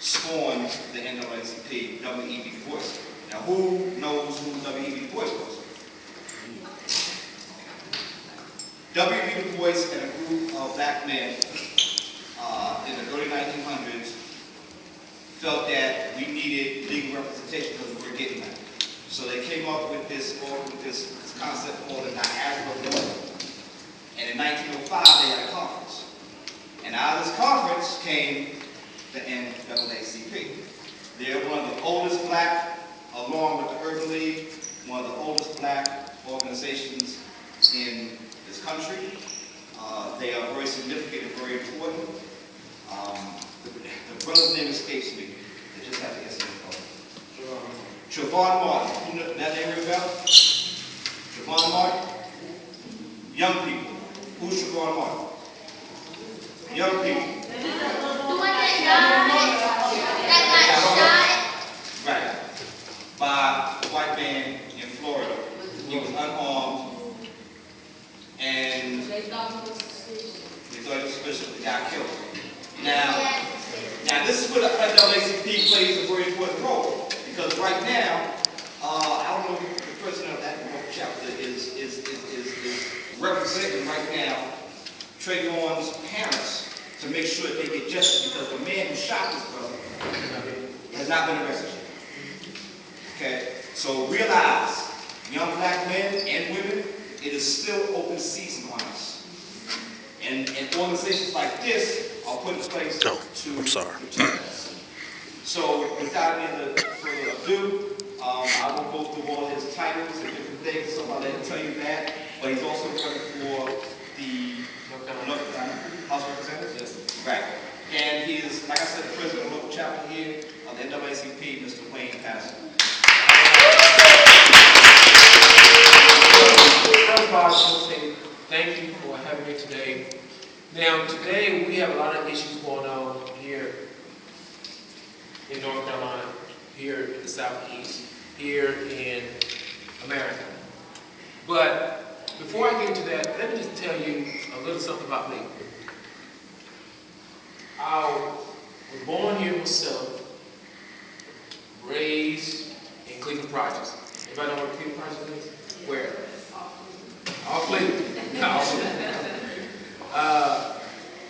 spawned the NAACP, W.E.B. Du Bois. Now, who knows who W.E.B. Du Bois was? W.E.B. Du Bois and a group of black men in the early 1900s felt that we needed legal representation because we were getting that. So they came up with this concept called the Niagara Law. And in 1905, they had a conference. And out of this conference came the NAACP. They're one of the oldest black, along with the Urban League, one of the oldest black organizations in this country. They are very significant and very important. The brother's name escapes me. They just have to get something called. Trayvon Martin. Who knows that name ring a bell? Trayvon Martin? Young people. Who's Trayvon Martin? Young people. The one that got shot. Right. By a white man in Florida. He was unarmed. And they thought he was suspicious. The guy killed him. Now this is where the NAACP plays a very important role. Because right now, I don't know if the president of that chapter is representing right now Trayvon's parents to make sure that they get justice, because the man who shot this brother has not been arrested yet. Okay? So realize, young black men and women, it is still open season on us. And organizations like this are put in place to protect us. So without any further ado, I will go through all his titles and different things, so I'll let him tell you that. But he's also running for the House of Representatives. Yes. Right. And he is, like I said, the president of the local chapter here of the NAACP, Mr. Wayne Patterson. First of all, I just want to say thank you for having me today. Now, today we have a lot of issues going on here in North Carolina, here in the Southeast, here in America. But before I get into that, let me just tell you a little something about me. I was born here myself, raised in Cleveland Projects. Anybody know what Cleveland Projects is? Where? All Cleveland. No.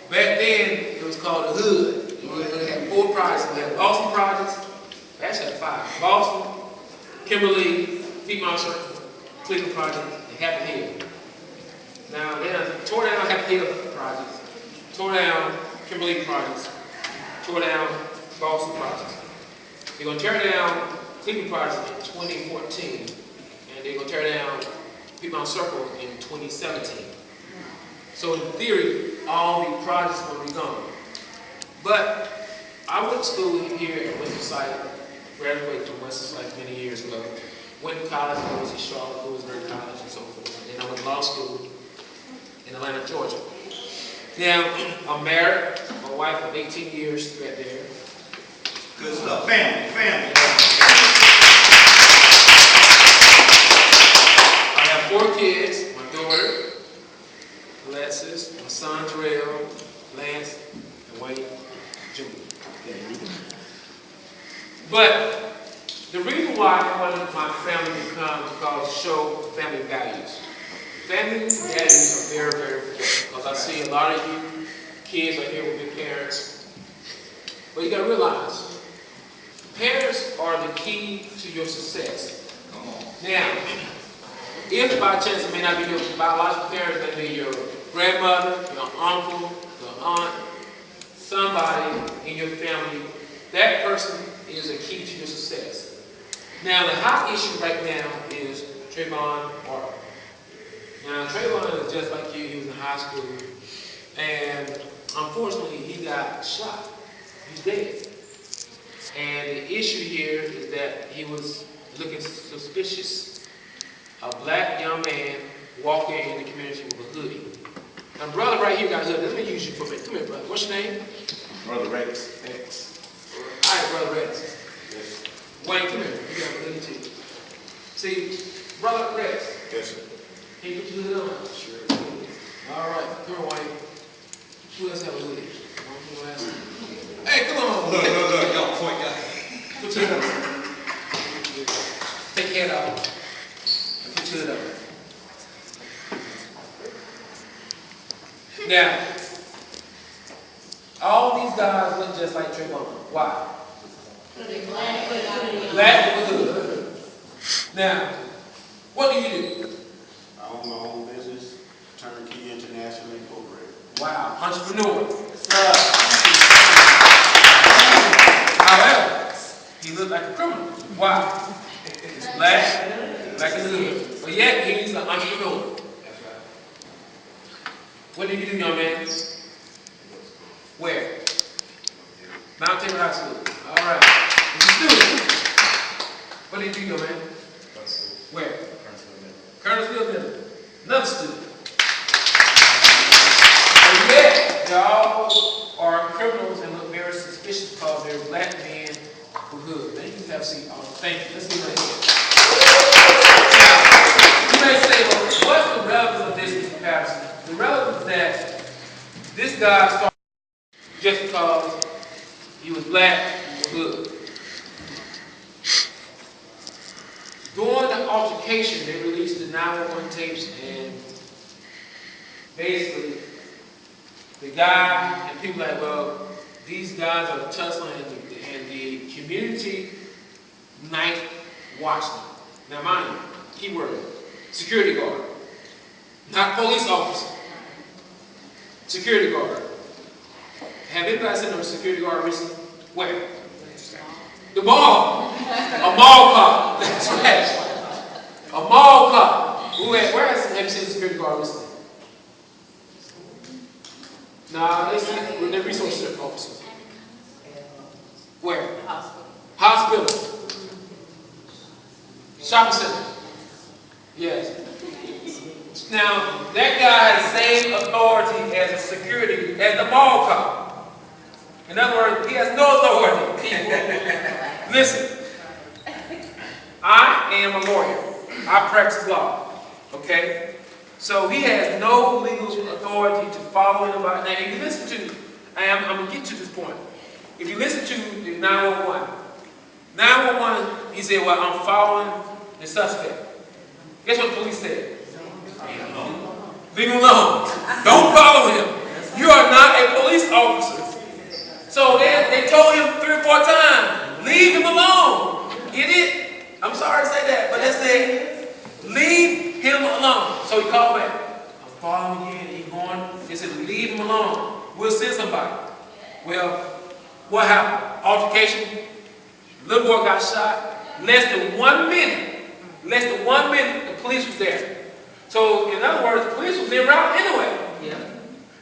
Back then, it was called the Hood. We had 4 projects. We had Boston Projects. We actually had 5. Boston, Kimberly, Piedmont Circle, Cleveland Project, and Happy Hill. Now, then I tore down Happy Hill Projects, tore down Kimberly Projects, tore down Boston Projects. They're going to tear down Cleveland Project in 2014, and they're going to tear down Piedmont Circle in 2017. So in theory, all the projects are going to be gone. But I went to school here at Winston-Salem, graduated from Winston-Salem many years ago. Went to college, I was at Charlotte, Louisburg College, and so forth. And then I went to law school in Atlanta, Georgia. Now, I'm married. My wife of 18 years right there. Good stuff. Family. I have 4 kids. My daughter, Alexis, my son, Terrell, Lance, and Wayne Jr. But the reason why I wanted my family to come is because to show family values. Family values are very, very important, because I see a lot of you kids are here with your parents. But you got to realize, parents are the key to your success. Now, if by chance it may not be your biological parents, that may be your grandmother, your uncle, your aunt, somebody in your family, that person is a key to your success. Now, the hot issue right now is Trayvon Martin. Now, Trayvon is just like you. He was in high school, and unfortunately, he got shot. He's dead. And the issue here is that he was looking suspicious. A black young man walking in the community with a hoodie. Now, brother right here got a hoodie. Let me use you for a minute. Come here, brother. What's your name? Brother Rex. X. All right, Brother Rex. Yes. Wayne, come here. You got a hoodie too. See, Brother Rex. Yes, sir. Can you put your hoodie on? Sure. All right. Come here, Wayne. Who else have a hoodie? Hey, come on. Look. Put your head up. Take your head off. And put your head up. Now, all these guys look just like Trayvon. Why? Black with hood. Now, what do you do? I own my own business, Turnkey International Incorporated. Wow, entrepreneur. However, he looked like a criminal. Why? He's black in the hood. But yet, he's an entrepreneur. What did you do, young man? Where? Mount Tabor High School. All right. What did you do? What did you do, young man? Where? Kernersville Middle. Another student. And yet, they all are criminals and look very suspicious because they're black men who hood. They used to have a seat. Oh, thank you. Let's see right here. Now, you may say, well, what's the relevance of this, Mr. Patterson? The relevance is that this guy started just because he was black or hood. During the altercation, they released the 911 tapes, and basically, the guy and people like, well, these guys are tussling, and the community night watchman. Now, mind you, keyword, security guard, not police officer, security guard. Have anybody seen a security guard recently? Where? The mall. A mall cop. That's right. A mall cop. Where have you seen a security guard recently? Nah, they're resource officers. Where? Hospital. Shopping center. Yes. Now, that guy has the same authority as a security, as the mall cop. In other words, he has no authority. Listen, I am a lawyer. I practice law. Okay? So he has no legal authority to follow anybody. Now, if you listen to, I'm going to get to this point. If you listen to the 911, he said, well, I'm following the suspect. Guess what the police said? Leave him alone. Don't follow him. You are not a police officer. So they told him 3 or 4 times, leave him alone. Idiot. I'm sorry to say that, but they said, leave him alone. So he called back. I'm following again. He's going. They said, leave him alone. We'll send somebody. Well, what happened? Altercation. Little boy got shot. Less than 1 minute. The police was there. So, in other words, the police was en route anyway. Yeah.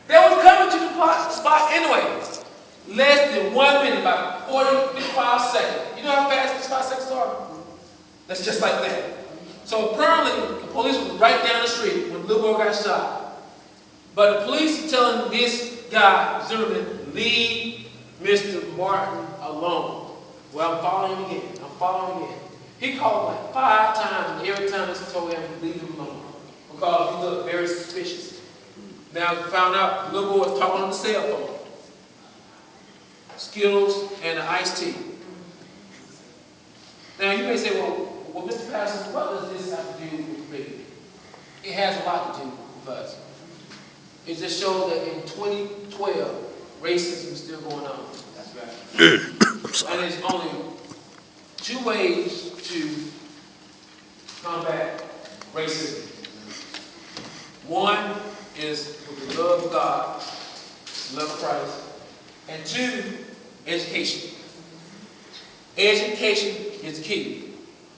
They was coming to the spot anyway. Less than 1 minute, about 40, 55 seconds. You know how fast 55 seconds are? That's just like that. So apparently, the police was right down the street when the little boy got shot. But the police are telling this guy, Zimmerman, leave Mr. Martin alone. Well, I'm following him again. He called like 5 times, and every time they told him to leave him alone. Because he looked very suspicious. Now, we found out the little boy was talking on the cell phone. Skittles and the iced tea. Now, you may say, well, Mr. Patterson, what does this have to do with me? It has a lot to do with us. It just shows that in 2012, racism is still going on. That's right. And there's only 2 ways to combat racism. One is with the love of God, love of Christ, and 2, education. Education is key.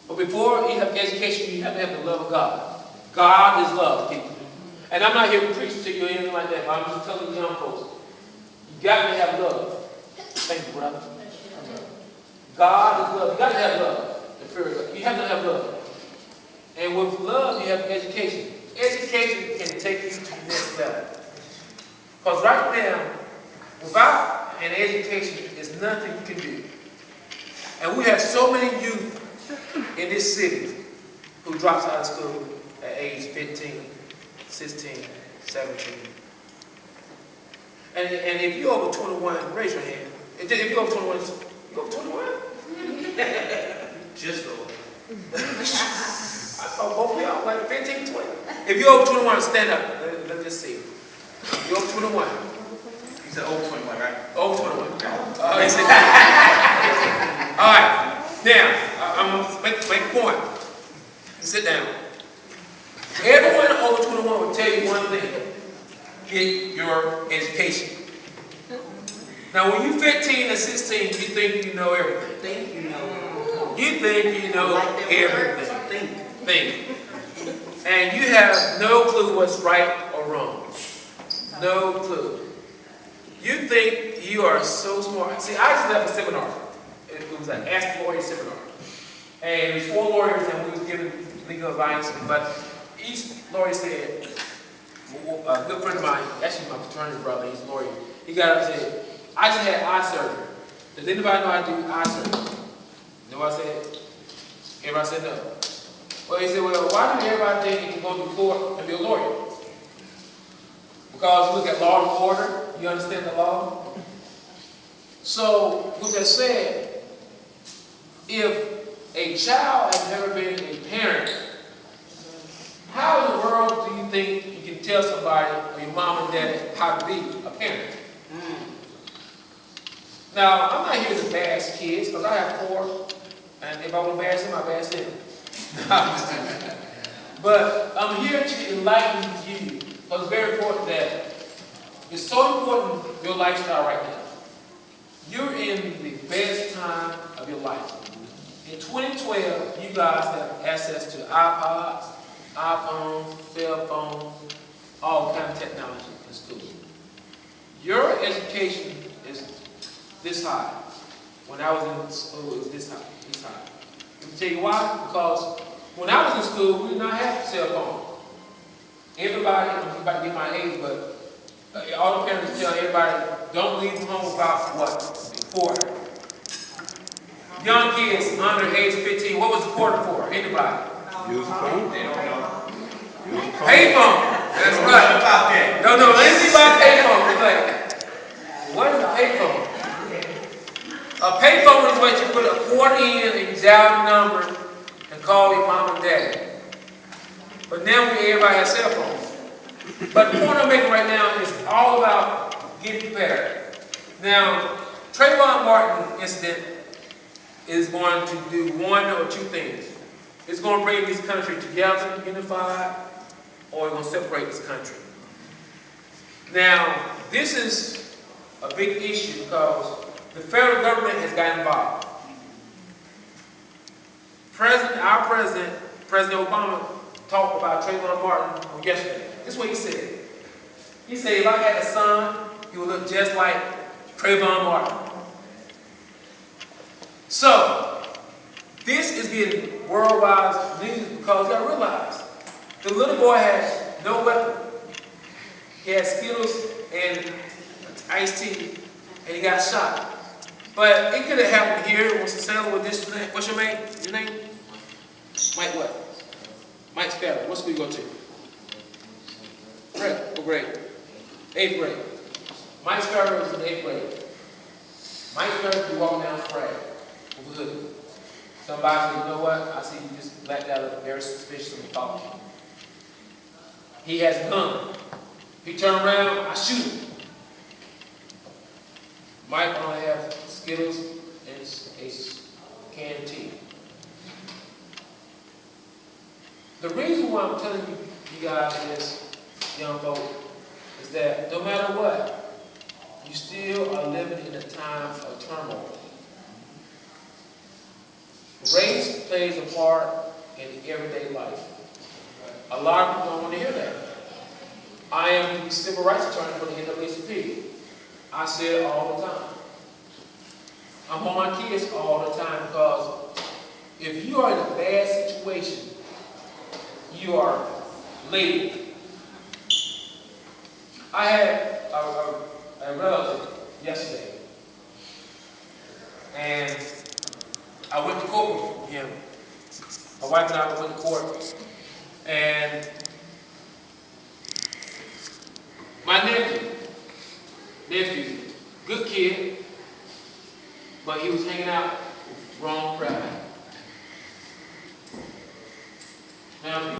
But before you have education, you have to have the love of God. God is love, people. And I'm not here to preach to you or anything like that, but I'm just telling you young folks, you got to have love. Thank you, brother. God is love. You got to have love. You have to have love. And with love, you have education. Education can take you to the next level. Because right now, without an education, there's nothing you can do. And we have so many youth in this city who drops out of school at age 15, 16, 17. And if you're over 21, raise your hand. If you're over 21, you over 21? Just go. I saw both of y'all like 15, 20. If you're over 21, stand up. Let's just see. If you're over 21. You said over 21, right? Over 21. All right. Now, I'm going to make a point. Sit down. Everyone over 21 will tell you one thing. Get your education. Now, when you're 15 or 16, you think you know everything. You think you know everything. Think. And you have no clue what's right or wrong. No clue. You think you are so smart. See, I just left a seminar. It was an Ask the Lawyer seminar. And it was 4 lawyers and we was giving legal advice. But each lawyer said, a good friend of mine, actually my fraternity brother, he's a lawyer, he got up and said, I just had eye surgery. Does anybody know how to do eye surgery? You know what I said? Everybody said no. Well, he said, well, why do everybody think you can go to court and be a lawyer? Because you look at law and order, you understand the law. So, with that said, if a child has never been a parent, how in the world do you think you can tell somebody, or your mom and dad, how to be a parent? Now, I'm not here to bash kids, because I have 4, and if I want to bash them, I bash them. But I'm here to enlighten you, because it's very important that it's so important your lifestyle right now. You're in the best time of your life. In 2012, you guys have access to iPods, iPhones, cell phones, all kinds of technology in school. Your education is this high. When I was in school, it was this high, this high. Let me tell you why. Because when I was in school, we did not have cell phone. Everybody, I'm about to get my age, but all the parents tell everybody, don't leave home without what? Quarter. Young kids under age 15, what was the quarter for? Anybody? Use the phone. They don't know. Payphone. That's right. About that. No, anything about payphone. It's like, what is a payphone? A payphone is what you put a quarter in and dial the number and call your mom and dad. But now everybody has cell phones. But the point I'm making right now is all about getting prepared. Now, Trayvon Martin incident is going to do one or two things. It's going to bring this country together, unified, or it's going to separate this country. Now, this is a big issue because the federal government has got involved. Our president, President Obama, talked about Trayvon Martin yesterday. This is what he said. He said, if I had a son, he would look just like Trayvon Martin. So, this is getting worldwide news because you got to realize the little boy has no weapon. He had Skittles and iced tea, and he got shot. But it could have happened here. What's your name? Your name? Mike what? Mike Sparrow. What school you go to? Grade. What grade? 8th grade. Mike Sparrow is in 8th grade. Mike Sparrow could walk down Sprague with a hoodie. Somebody said, you know what? I see you just blacked out, look very suspicious and follow you. He has a gun. He turned around, I shoot him. Mike only has Skittles and a can of tea. The reason why I'm telling you guys this, young folk, is that no matter what, you still are living in a time of turmoil. Race plays a part in everyday life. A lot of people don't want to hear that. I am the civil rights attorney for the NAACP. I say it all the time. I'm on my kids all the time because if you are in a bad situation, you are labeled. I had a relative yesterday, and I went to court with him. My wife and I went to court, and my nephew, good kid, but he was hanging out Wrong crowd. Now,